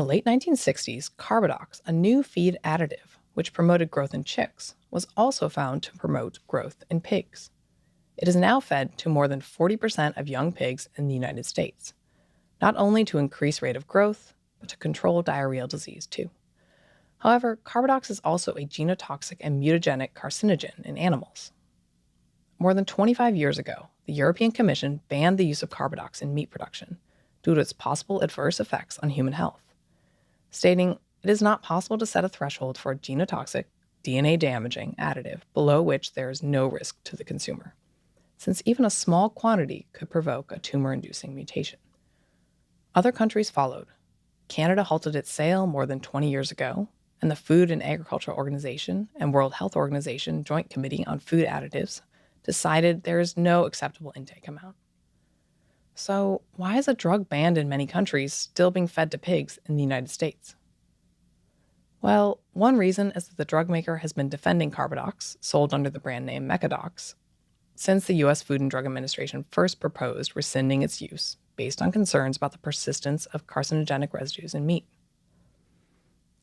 the late 1960s, Carbadox, a new feed additive which promoted growth in chicks, was also found to promote growth in pigs. It is now fed to more than 40% of young pigs in the United States, not only to increase rate of growth, but to control diarrheal disease too. However, Carbadox is also a genotoxic and mutagenic carcinogen in animals. More than 25 years ago, the European Commission banned the use of Carbadox in meat production due to its possible adverse effects on human health, stating it is not possible to set a threshold for a genotoxic, DNA-damaging additive below which there is no risk to the consumer, since even a small quantity could provoke a tumor-inducing mutation. Other countries followed. Canada halted its sale more than 20 years ago, and the Food and Agriculture Organization and World Health Organization Joint Committee on Food Additives decided there is no acceptable intake amount. So why is a drug banned in many countries still being fed to pigs in the United States? Well, one reason is that the drug maker has been defending Carbadox, sold under the brand name Mecadox, since the U.S. Food and Drug Administration first proposed rescinding its use based on concerns about the persistence of carcinogenic residues in meat.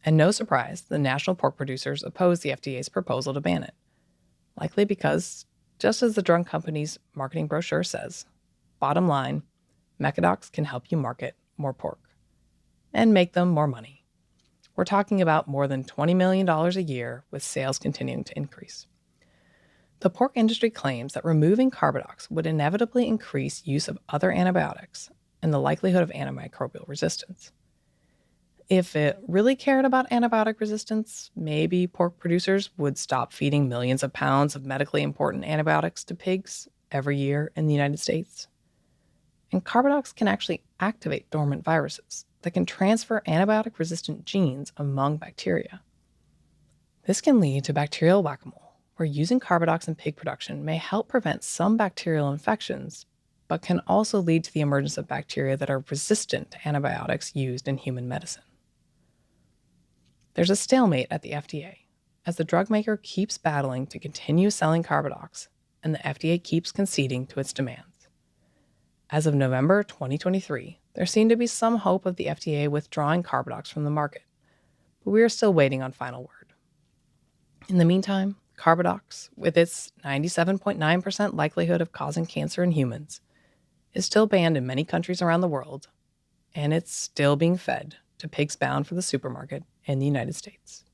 And no surprise, the national pork producers opposed the FDA's proposal to ban it, likely because, just as the drug company's marketing brochure says, bottom line, Mecadox can help you market more pork and make them more money. We're talking about more than $20 million a year, with sales continuing to increase. The pork industry claims that removing Carbadox would inevitably increase use of other antibiotics and the likelihood of antimicrobial resistance. If it really cared about antibiotic resistance, maybe pork producers would stop feeding millions of pounds of medically important antibiotics to pigs every year in the United States. And Carbadox can actually activate dormant viruses that can transfer antibiotic-resistant genes among bacteria. This can lead to bacterial whack-a-mole, where using Carbadox in pig production may help prevent some bacterial infections, but can also lead to the emergence of bacteria that are resistant to antibiotics used in human medicine. There's a stalemate at the FDA, as the drug maker keeps battling to continue selling Carbadox, and the FDA keeps conceding to its demands. As of November 2023, there seemed to be some hope of the FDA withdrawing Carbadox from the market, but we are still waiting on final word. In the meantime, Carbadox, with its 97.9% likelihood of causing cancer in humans, is still banned in many countries around the world, and it's still being fed to pigs bound for the supermarket in the United States.